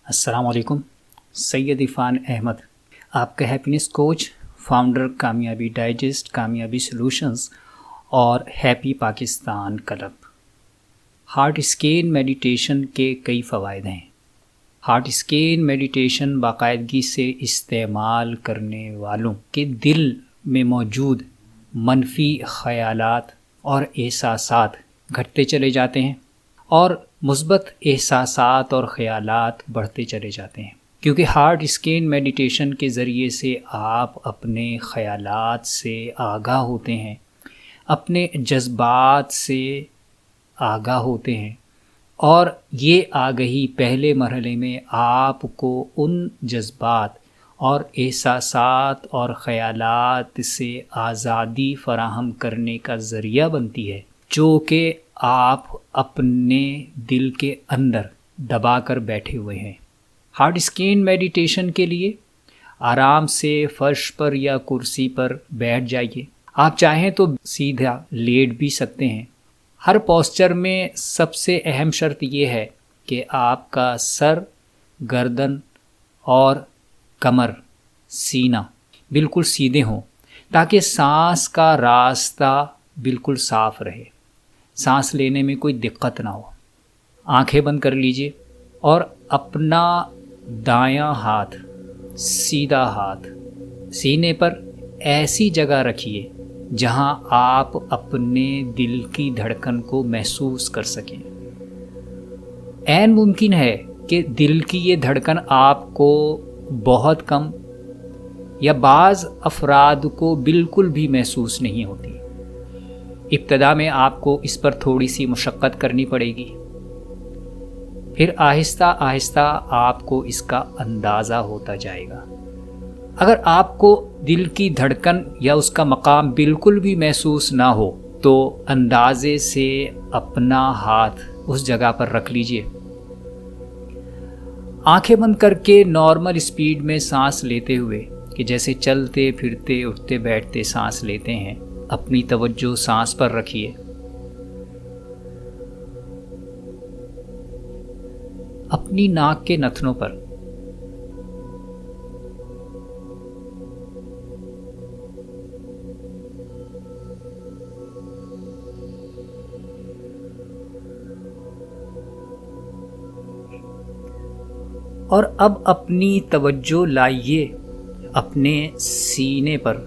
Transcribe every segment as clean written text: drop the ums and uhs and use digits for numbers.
السلام علیکم. سید عرفان احمد آپ کا ہیپینس کوچ، فاؤنڈر کامیابی ڈائجسٹ، کامیابی سلوشنز اور happy Pakistan club. Heart scan meditation کے کئی فوائد ہیں. ہارٹ اسکین میڈیٹیشن باقاعدگی سے استعمال کرنے والوں کے دل میں موجود منفی خیالات اور احساسات گھٹتے چلے جاتے ہیں اور مثبت احساسات اور خیالات بڑھتے چلے جاتے ہیں، کیونکہ ہارٹ اسکین میڈیٹیشن کے ذریعے سے آپ اپنے خیالات سے آگاہ ہوتے ہیں، اپنے جذبات سے آگاہ ہوتے ہیں، اور یہ آگہی پہلے مرحلے میں آپ کو ان جذبات اور احساسات اور خیالات سے آزادی فراہم کرنے کا ذریعہ بنتی ہے جو کہ آپ اپنے دل کے اندر دبا کر بیٹھے ہوئے ہیں. ہارٹ اسکین میڈیٹیشن کے لیے آرام سے فرش پر یا کرسی پر بیٹھ جائیے. آپ چاہیں تو سیدھا لیٹ بھی سکتے ہیں. ہر پوسچر میں سب سے اہم شرط یہ ہے کہ آپ کا سر، گردن اور کمر، سینہ بالکل سیدھے ہوں تاکہ سانس کا راستہ بالکل صاف رہے، سانس لینے میں کوئی دقت نہ ہو. آنکھیں بند کر لیجئے اور اپنا دایاں ہاتھ، سیدھا ہاتھ سینے پر ایسی جگہ رکھیے جہاں آپ اپنے دل کی دھڑکن کو محسوس کر سکیں. عین ممکن ہے کہ دل کی یہ دھڑکن آپ کو بہت کم یا بعض افراد کو بالکل بھی محسوس نہیں ہوتی. ابتدا میں آپ کو اس پر تھوڑی سی مشقت کرنی پڑے گی، پھر آہستہ آہستہ آپ کو اس کا اندازہ ہوتا جائے گا. اگر آپ کو دل کی دھڑکن یا اس کا مقام بالکل بھی محسوس نہ ہو تو اندازے سے اپنا ہاتھ اس جگہ پر رکھ لیجئے. آنکھیں بند کر کے نارمل اسپیڈ میں سانس لیتے ہوئے کہ جیسے چلتے پھرتے اٹھتے بیٹھتے سانس لیتے ہیں، اپنی توجہ سانس پر رکھیے. اپنی ناک کے نتنوں پر. اور اب اپنی توجہ لائیے اپنے سینے پر،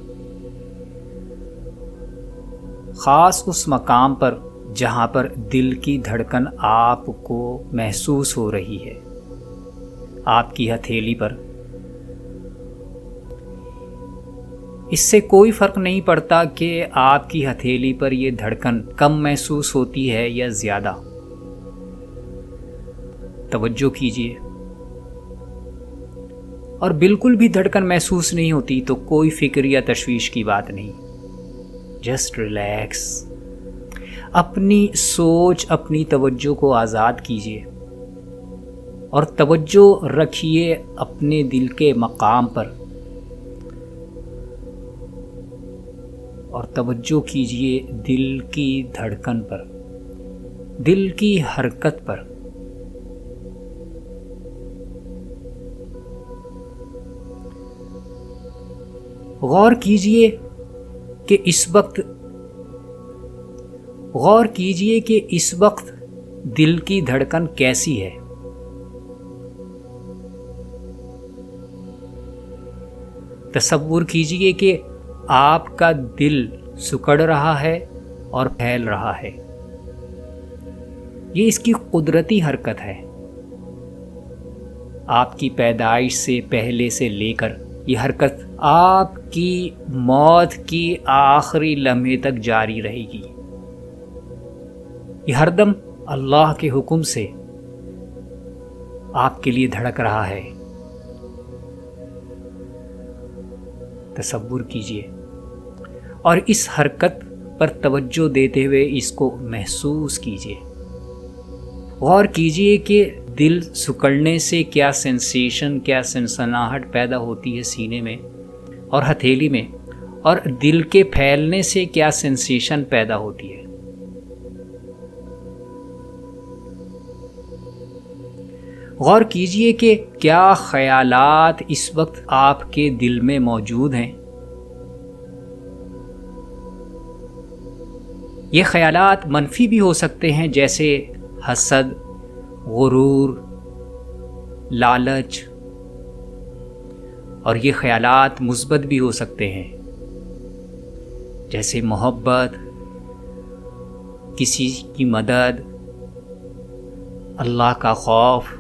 خاص اس مقام پر جہاں پر دل کی دھڑکن آپ کو محسوس ہو رہی ہے، آپ کی ہتھیلی پر. اس سے کوئی فرق نہیں پڑتا کہ آپ کی ہتھیلی پر یہ دھڑکن کم محسوس ہوتی ہے یا زیادہ. توجہ کیجیے. اور بالکل بھی دھڑکن محسوس نہیں ہوتی تو کوئی فکر یا تشویش کی بات نہیں. Just relax. اپنی سوچ، اپنی توجہ کو آزاد کیجیے اور توجہ رکھیے اپنے دل کے مقام پر، اور توجہ کیجیے دل کی دھڑکن پر، دل کی حرکت پر. غور کیجیے کہ اس وقت دل کی دھڑکن کیسی ہے. تصور کیجیے کہ آپ کا دل سکڑ رہا ہے اور پھیل رہا ہے. یہ اس کی قدرتی حرکت ہے. آپ کی پیدائش سے پہلے سے لے کر یہ حرکت آپ کی موت کی آخری لمحے تک جاری رہے گی. یہ ہر دم اللہ کے حکم سے آپ کے لیے دھڑک رہا ہے. تصور کیجیے اور اس حرکت پر توجہ دیتے ہوئے اس کو محسوس کیجیے. غور کیجیے کہ دل سکڑنے سے کیا سینسیشن، کیا سنسناہٹ پیدا ہوتی ہے سینے میں اور ہتھیلی میں، اور دل کے پھیلنے سے کیا سینسیشن پیدا ہوتی ہے. غور کیجئے کہ کیا خیالات اس وقت آپ کے دل میں موجود ہیں۔ یہ خیالات منفی بھی ہو سکتے ہیں، جیسے حسد، غرور، لالچ، اور یہ خیالات مثبت بھی ہو سکتے ہیں، جیسے محبت، کسی کی مدد، اللہ کا خوف،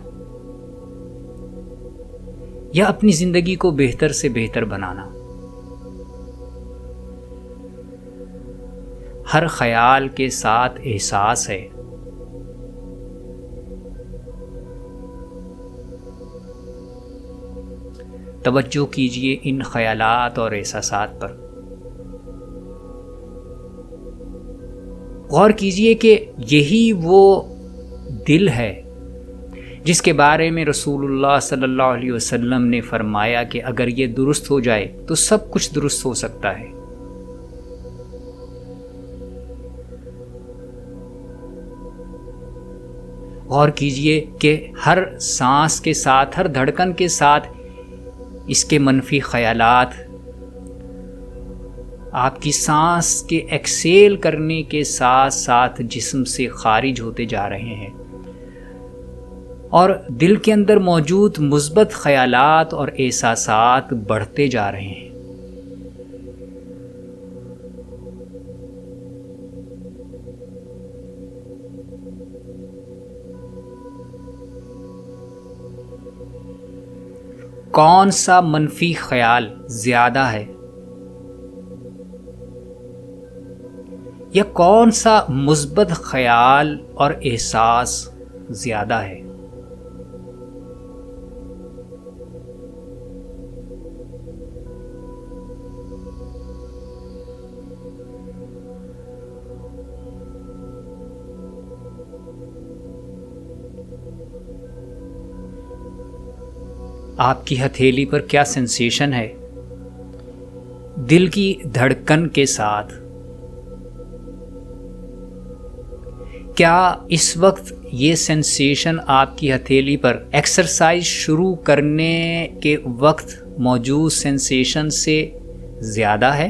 یا اپنی زندگی کو بہتر سے بہتر بنانا۔ ہر خیال کے ساتھ احساس ہے۔ توجہ کیجئے ان خیالات اور احساسات پر۔ غور کیجئے کہ یہی وہ دل ہے جس کے بارے میں رسول اللہ صلی اللہ علیہ وسلم نے فرمایا کہ اگر یہ درست ہو جائے تو سب کچھ درست ہو سکتا ہے۔ غور کیجئے کہ ہر سانس کے ساتھ، ہر دھڑکن کے ساتھ اس کے منفی خیالات آپ کی سانس کے ایکسیل کرنے کے ساتھ ساتھ جسم سے خارج ہوتے جا رہے ہیں، اور دل کے اندر موجود مثبت خیالات اور احساسات بڑھتے جا رہے ہیں۔ کون سا منفی خیال زیادہ ہے یا کون سا مثبت خیال اور احساس زیادہ ہے؟ آپ کی ہتھیلی پر کیا سینسیشن ہے؟ دل کی دھڑکن کے ساتھ کیا اس وقت یہ سینسیشن آپ کی ہتھیلی پر ایکسرسائز شروع کرنے کے وقت موجود سینسیشن سے زیادہ ہے؟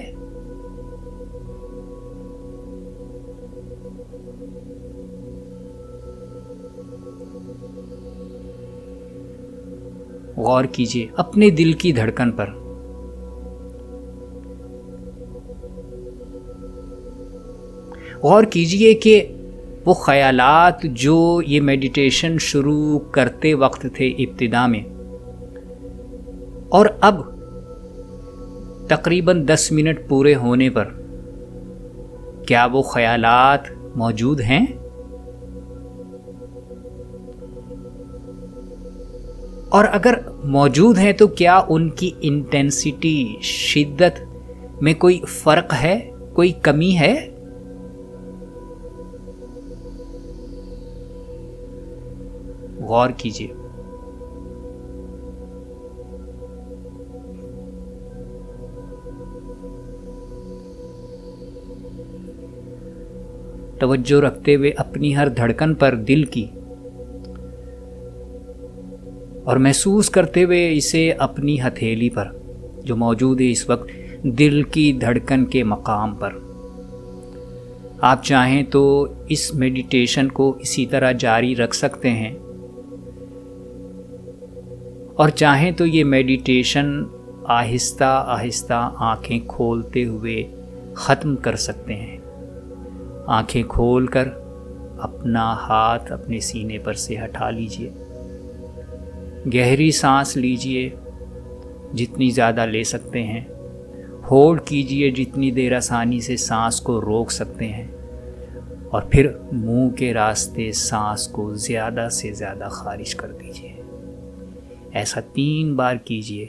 غور کیجئے اپنے دل کی دھڑکن پر۔ غور کیجئے کہ وہ خیالات جو یہ میڈیٹیشن شروع کرتے وقت تھے ابتدا میں، اور اب تقریباً 10 منٹ پورے ہونے پر کیا وہ خیالات موجود ہیں؟ اور اگر موجود ہیں تو کیا ان کی انٹینسٹی، شدت میں کوئی فرق ہے، کوئی کمی ہے؟ غور کیجیے۔ توجہ رکھتے ہوئے اپنی ہر دھڑکن پر دل کی، اور محسوس کرتے ہوئے اسے اپنی ہتھیلی پر جو موجود ہے اس وقت دل کی دھڑکن کے مقام پر۔ آپ چاہیں تو اس میڈیٹیشن کو اسی طرح جاری رکھ سکتے ہیں، اور چاہیں تو یہ میڈیٹیشن آہستہ آہستہ آنکھیں کھولتے ہوئے ختم کر سکتے ہیں۔ آنکھیں کھول کر اپنا ہاتھ اپنے سینے پر سے ہٹا لیجئے، گہری سانس لیجئے جتنی زیادہ لے سکتے ہیں، ہولڈ کیجئے جتنی دیر آسانی سے سانس کو روک سکتے ہیں، اور پھر منہ کے راستے سانس کو زیادہ سے زیادہ خارج کر دیجئے۔ ایسا 3 بار کیجئے۔